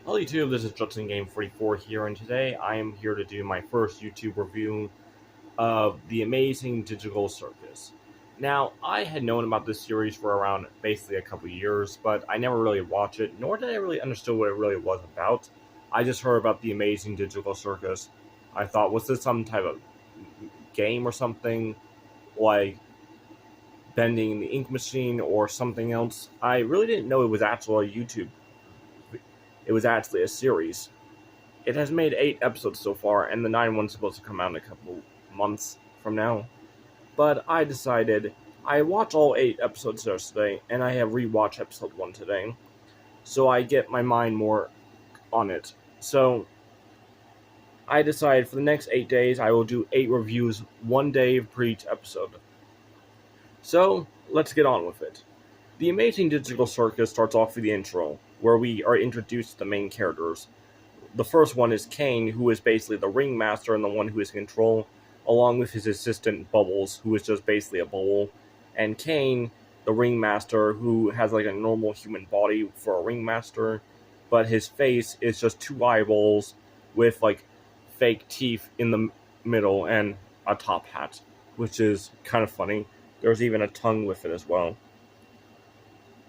Hello YouTube, this is Justin Game 44 here, and today I am here to do my first YouTube review of The Amazing Digital Circus. Now, I had known about this series for around basically a couple years, but I never really watched it, nor did I really understand what it really was about. I just heard about The Amazing Digital Circus. I thought, was this some type of game or something, like bending the ink machine or something else? I really didn't know it was actually a YouTube. It was actually a series. It has made 8 episodes so far, and the 9th one's supposed to come out in a couple months from now. But I decided I watched all 8 episodes yesterday, and I have rewatched episode 1 today. So I get my mind more on it. So I decided for the next 8 days I will do 8 reviews, 1 day for each episode. So let's get on with it. The Amazing Digital Circus starts off with the intro, where we are introduced to the main characters. The first one is Kane, who is basically the ringmaster and the one who is in control, along with his assistant Bubbles, who is just basically a bubble. And Kane, the ringmaster, who has like a normal human body for a ringmaster, but his face is just 2 eyeballs with like fake teeth in the middle and a top hat, which is kind of funny. There's even a tongue with it as well.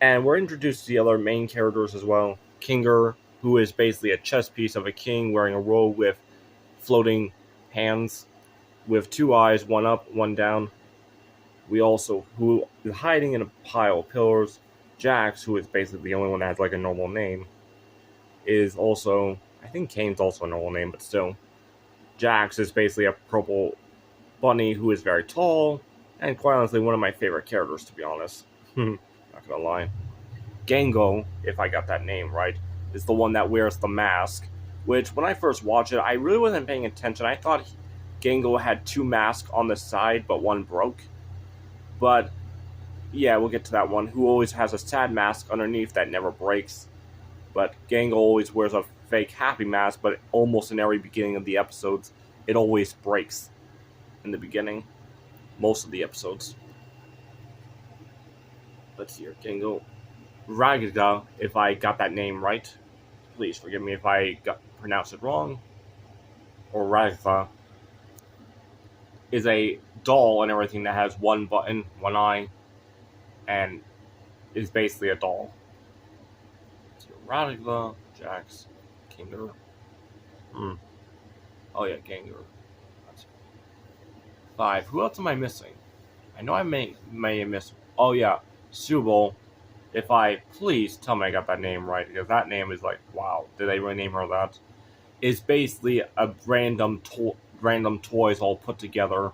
And we're introduced to the other main characters as well. Kinger, who is basically a chess piece of a king wearing a robe with floating hands, with 2 eyes, 1 up, 1 down. Who is hiding in a pile of pillars. Jax, who is basically the only one that has like a normal name, is also, I think Kane's also a normal name, but still. Jax is basically a purple bunny who is very tall, and quite honestly one of my favorite characters, to be honest. Not gonna lie. Gango, if I got that name right, is the one that wears the mask, which when I first watched it, I really wasn't paying attention. I thought Gango had 2 masks on the side, but 1 broke. But yeah, we'll get to that one, who always has a sad mask underneath that never breaks. But Gango always wears a fake happy mask, but almost in every beginning of the episodes, it always breaks in the beginning. Most of the episodes. Let's see here, Gango. Ragaga, if I got that name right. Please forgive me if I pronounced it wrong. Or Ragaga is a doll and everything that has 1 button, 1 eye, and is basically a doll. So Ragaga, Jax, Kinger. Oh yeah, Ganger. That's 5. Who else am I missing? I know I may have missed. Oh yeah, Subal. If I please tell me I got that name right, because that name is like, wow, did they really name her that? It's basically a random toys all put together.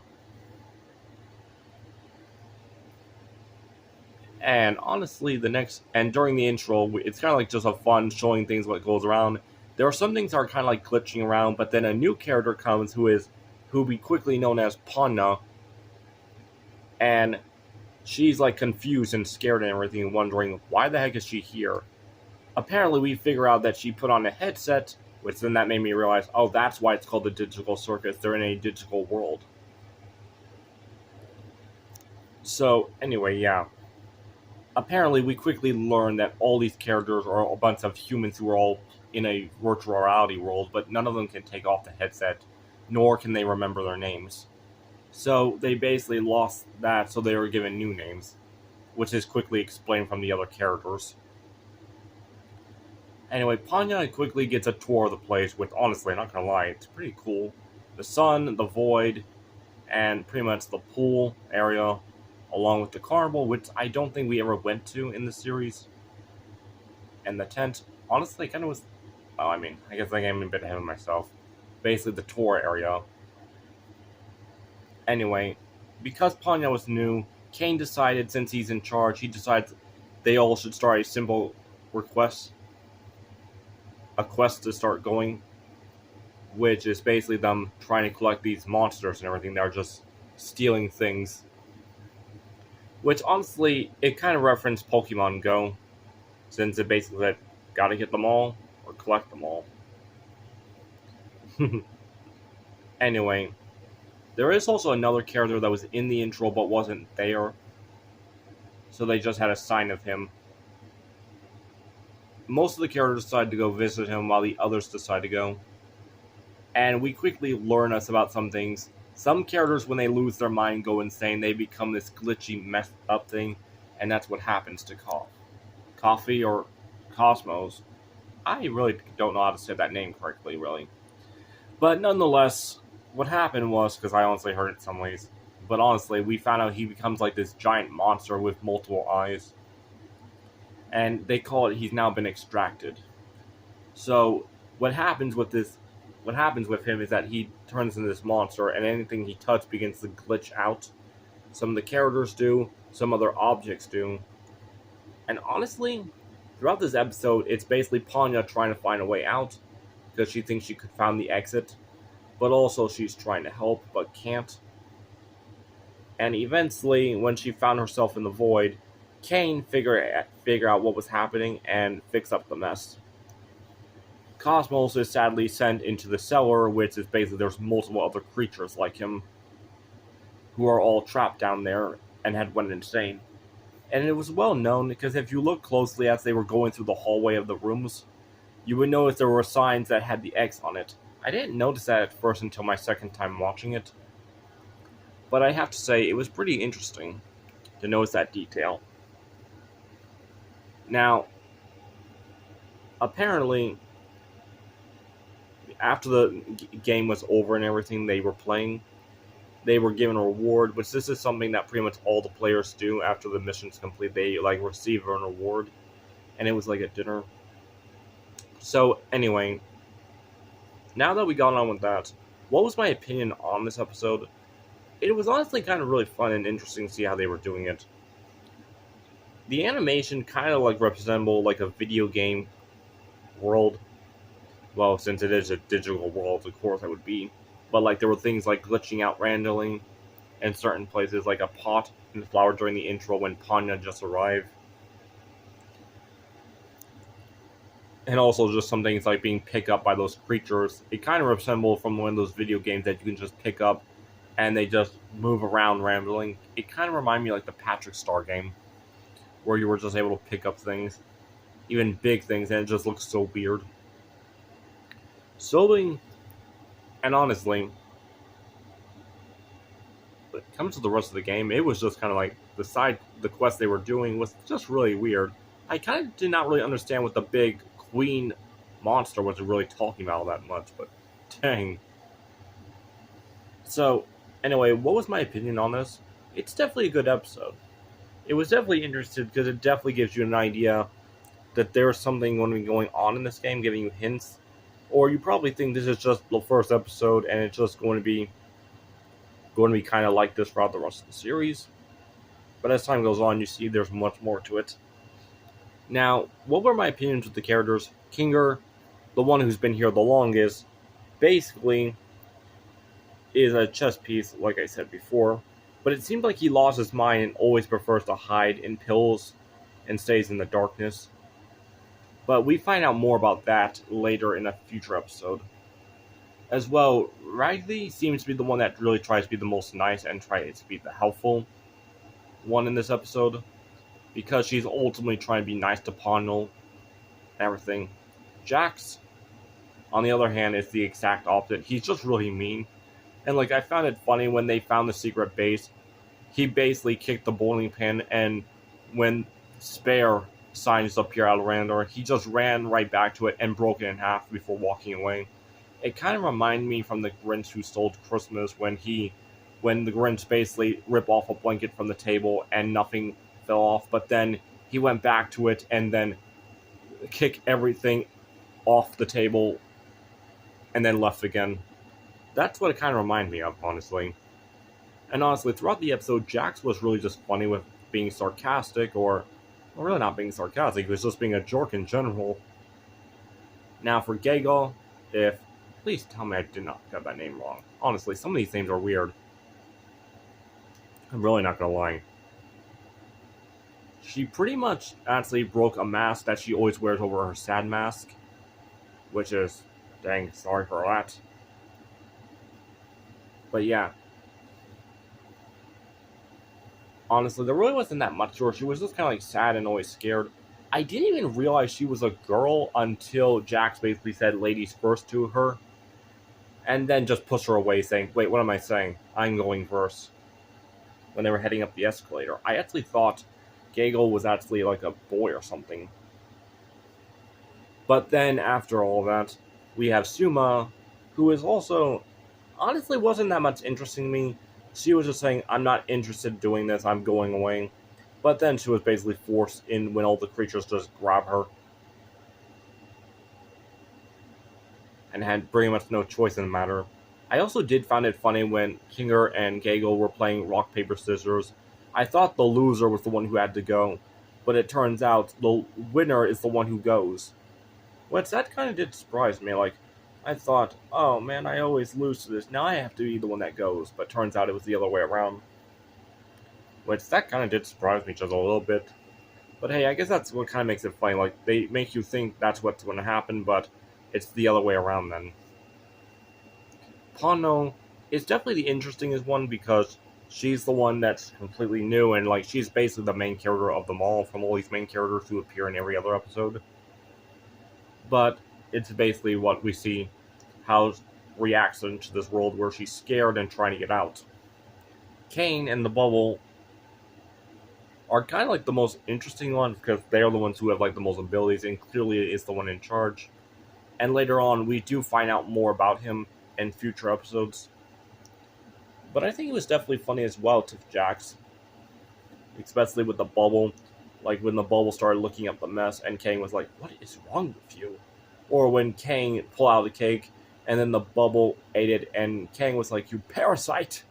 And honestly, during the intro, it's kind of like just a fun showing things what goes around. There are some things that are kind of like glitching around, but then a new character comes who we quickly known as Panya, and she's like confused and scared and everything, wondering why the heck is she here. Apparently we figure out that she put on a headset, which then that made me realize, oh, that's why it's called the Digital Circus. They're in a digital world. So anyway, yeah. Apparently we quickly learn that all these characters are a bunch of humans who are all in a virtual reality world, but none of them can take off the headset, nor can they remember their names. So they basically lost that, so they were given new names, which is quickly explained from the other characters. Anyway, Panya quickly gets a tour of the place, which honestly, not gonna lie, it's pretty cool. The sun, the void, and pretty much the pool area, along with the carnival, which I don't think we ever went to in the series. And the tent, honestly, kind of was... Oh, I mean, I guess I am a bit ahead of myself. Basically, the tour area. Anyway, because Panya was new, Kane decided, since he's in charge, he decides they all should start a simple quest to start going, which is basically them trying to collect these monsters and everything that are just stealing things. Which, honestly, it kind of referenced Pokemon Go, since it basically said, gotta get them all, or collect them all. Anyway, there is also another character that was in the intro but wasn't there, so they just had a sign of him. most of the characters decide to go visit him while the others decide to go. And we quickly learn us about some things. Some characters, when they lose their mind, go insane. They become this glitchy, messed up thing, and that's what happens to Coffee or Cosmos. I really don't know how to say that name correctly, really. But nonetheless, what happened was, because I honestly heard it in some ways, but honestly, we found out he becomes like this giant monster with multiple eyes. And they call it he's now been extracted. So what happens with this what happens with him is that he turns into this monster and anything he touches begins to glitch out. Some of the characters do, some other objects do. And honestly, throughout this episode, it's basically Panya trying to find a way out because she thinks she could find the exit, but also she's trying to help but can't. And eventually, when she found herself in the void, Kane figure out what was happening and fix up the mess. Cosmos is sadly sent into the cellar, which is basically there's multiple other creatures like him who are all trapped down there and had went insane. And it was well known because if you look closely as they were going through the hallway of the rooms, you would notice there were signs that had the X on it. I didn't notice that at first until my second time watching it, but I have to say it was pretty interesting to notice that detail. Now, apparently, after the game was over and everything they were playing, they were given a reward, which this is something that pretty much all the players do after the mission's complete. They receive an award, and it was like a dinner. So anyway, now that we got on with that, what was my opinion on this episode? It was honestly kind of really fun and interesting to see how they were doing it. The animation kind of resembled a video game world. Well, since it is a digital world, of course it would be. But there were things glitching out randomly in certain places, like a pot and flower during the intro when Panya just arrived. And also just some things being picked up by those creatures. It kind of resembled from one of those video games that you can just pick up and they just move around rambling. It kind of reminded me the Patrick Star game, where you were just able to pick up things, even big things, and it just looks so weird. And honestly, when it comes to the rest of the game, it was just kind of the quest they were doing was just really weird. I kind of did not really understand what the big queen monster was really talking about all that much, but dang. So, anyway, what was my opinion on this? It's definitely a good episode. It was definitely interesting because it definitely gives you an idea that there's something going to be going on in this game, giving you hints. Or you probably think this is just the first episode and it's just going to be kind of like this throughout the rest of the series. But as time goes on, you see there's much more to it. Now, what were my opinions with the characters? Kinger, the one who's been here the longest, basically is a chess piece, like I said before. But it seems like he lost his mind and always prefers to hide in pills and stays in the darkness. But we find out more about that later in a future episode. As well, Riley seems to be the one that really tries to be the most nice and tries to be the helpful one in this episode, because she's ultimately trying to be nice to Ponyo and everything. Jax, on the other hand, is the exact opposite. He's just really mean. And I found it funny when they found the secret base, he basically kicked the bowling pin, and when Spare signs up here out of random, he just ran right back to it and broke it in half before walking away. It kind of reminded me from the Grinch Who Stole Christmas when the Grinch basically ripped off a blanket from the table and nothing fell off, but then he went back to it and then kicked everything off the table and then left again. That's what it kind of reminded me of, honestly. And honestly, throughout the episode, Jax was really just funny with being sarcastic, or well, really not being sarcastic, he was just being a jerk in general. Now for Gaga, please tell me I did not get that name wrong. Honestly, some of these names are weird. I'm really not gonna lie. She pretty much actually broke a mask that she always wears over her sad mask, which is, dang, sorry for that. But yeah. Honestly, there really wasn't that much to her. She was just kind of sad and always scared. I didn't even realize she was a girl until Jax basically said ladies first to her, and then just pushed her away, saying, "Wait, what am I saying? I'm going first." When they were heading up the escalator, I actually thought Gagel was actually like a boy or something. But then, after all that, we have Suma, who is also, honestly, wasn't that much interesting to me. She was just saying, "I'm not interested in doing this, I'm going away." But then she was basically forced in when all the creatures just grab her and had pretty much no choice in the matter. I also did find it funny when Kinger and Gagel were playing rock, paper, scissors. I thought the loser was the one who had to go, but it turns out the winner is the one who goes. Which that kind of did surprise me. Like, I thought, oh man, I always lose to this. Now I have to be the one that goes. But turns out it was the other way around. Which that kind of did surprise me just a little bit. But hey, I guess that's what kind of makes it funny. Like, they make you think that's what's going to happen, but it's the other way around then. Pano is definitely the interestingest one because she's the one that's completely new, and like she's basically the main character of them all from all these main characters who appear in every other episode. But it's basically what we see how reacts into this world where she's scared and trying to get out. Kane and the Bubble are kind of like the most interesting ones because they are the ones who have like the most abilities and clearly is the one in charge. And later on, we do find out more about him in future episodes. But I think it was definitely funny as well to Jax, especially with the Bubble. Like when the Bubble started looking up the mess, and Kang was like, "What is wrong with you?" Or when Kang pulled out the cake, and then the Bubble ate it, and Kang was like, "You parasite!"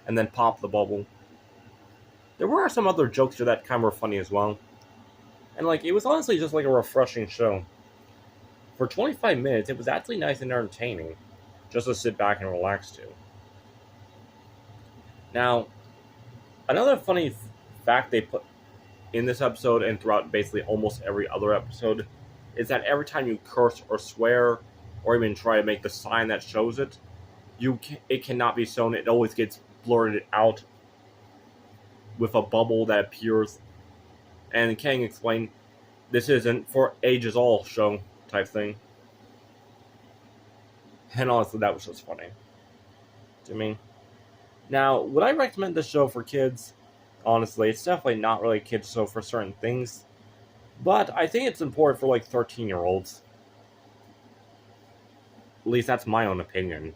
and then popped the Bubble. There were some other jokes to that kind of were funny as well. And like, it was honestly just like a refreshing show. For 25 minutes, it was actually nice and entertaining, just to sit back and relax to. Now, another funny fact they put in this episode and throughout basically almost every other episode is that every time you curse or swear or even try to make the sign that shows it, it cannot be shown. It always gets blurred out with a bubble that appears. And Kang explained, "This isn't for ages all show type thing." And honestly, that was just funny to me. Now, would I recommend this show for kids? Honestly, it's definitely not really a kid's show for certain things. But I think it's important for like 13-year-olds. At least that's my own opinion.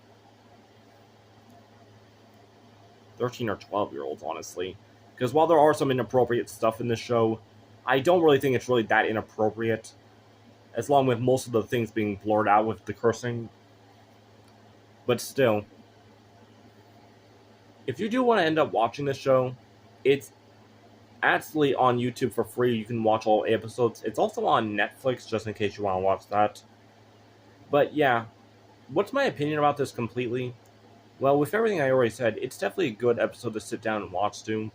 13 or 12-year-olds, honestly. Because while there are some inappropriate stuff in this show, I don't really think it's really that inappropriate. As long with most of the things being blurred out with the cursing. But still, if you do want to end up watching this show, it's actually on YouTube for free. You can watch all episodes. It's also on Netflix, just in case you want to watch that. But yeah, what's my opinion about this completely? Well, with everything I already said, it's definitely a good episode to sit down and watch to.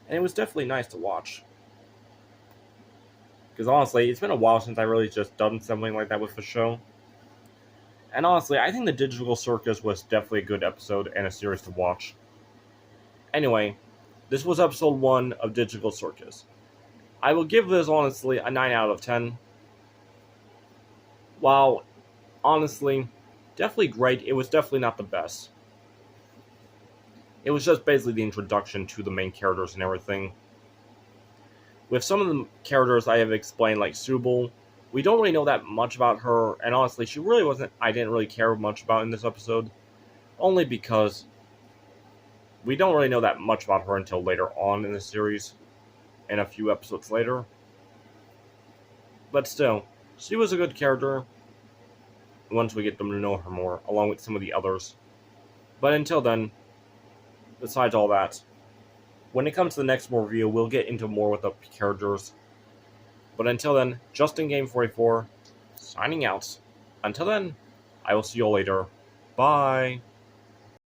And it was definitely nice to watch. Because honestly, it's been a while since I really just done something like that with the show. And honestly, I think the Digital Circus was definitely a good episode and a series to watch. Anyway, this was episode 1 of Digital Circus. I will give this, honestly, a 9 out of 10. While, honestly, definitely great, it was definitely not the best. It was just basically the introduction to the main characters and everything. With some of the characters I have explained, like Subal, we don't really know that much about her, and honestly, she really wasn't, I didn't really care much about in this episode. Only because we don't really know that much about her until later on in the series, and a few episodes later. But still, she was a good character once we get them to know her more, along with some of the others. But until then, besides all that, when it comes to the next review, we'll get into more with the characters. But until then, Justin Game 44, signing out. Until then, I will see you all later. Bye!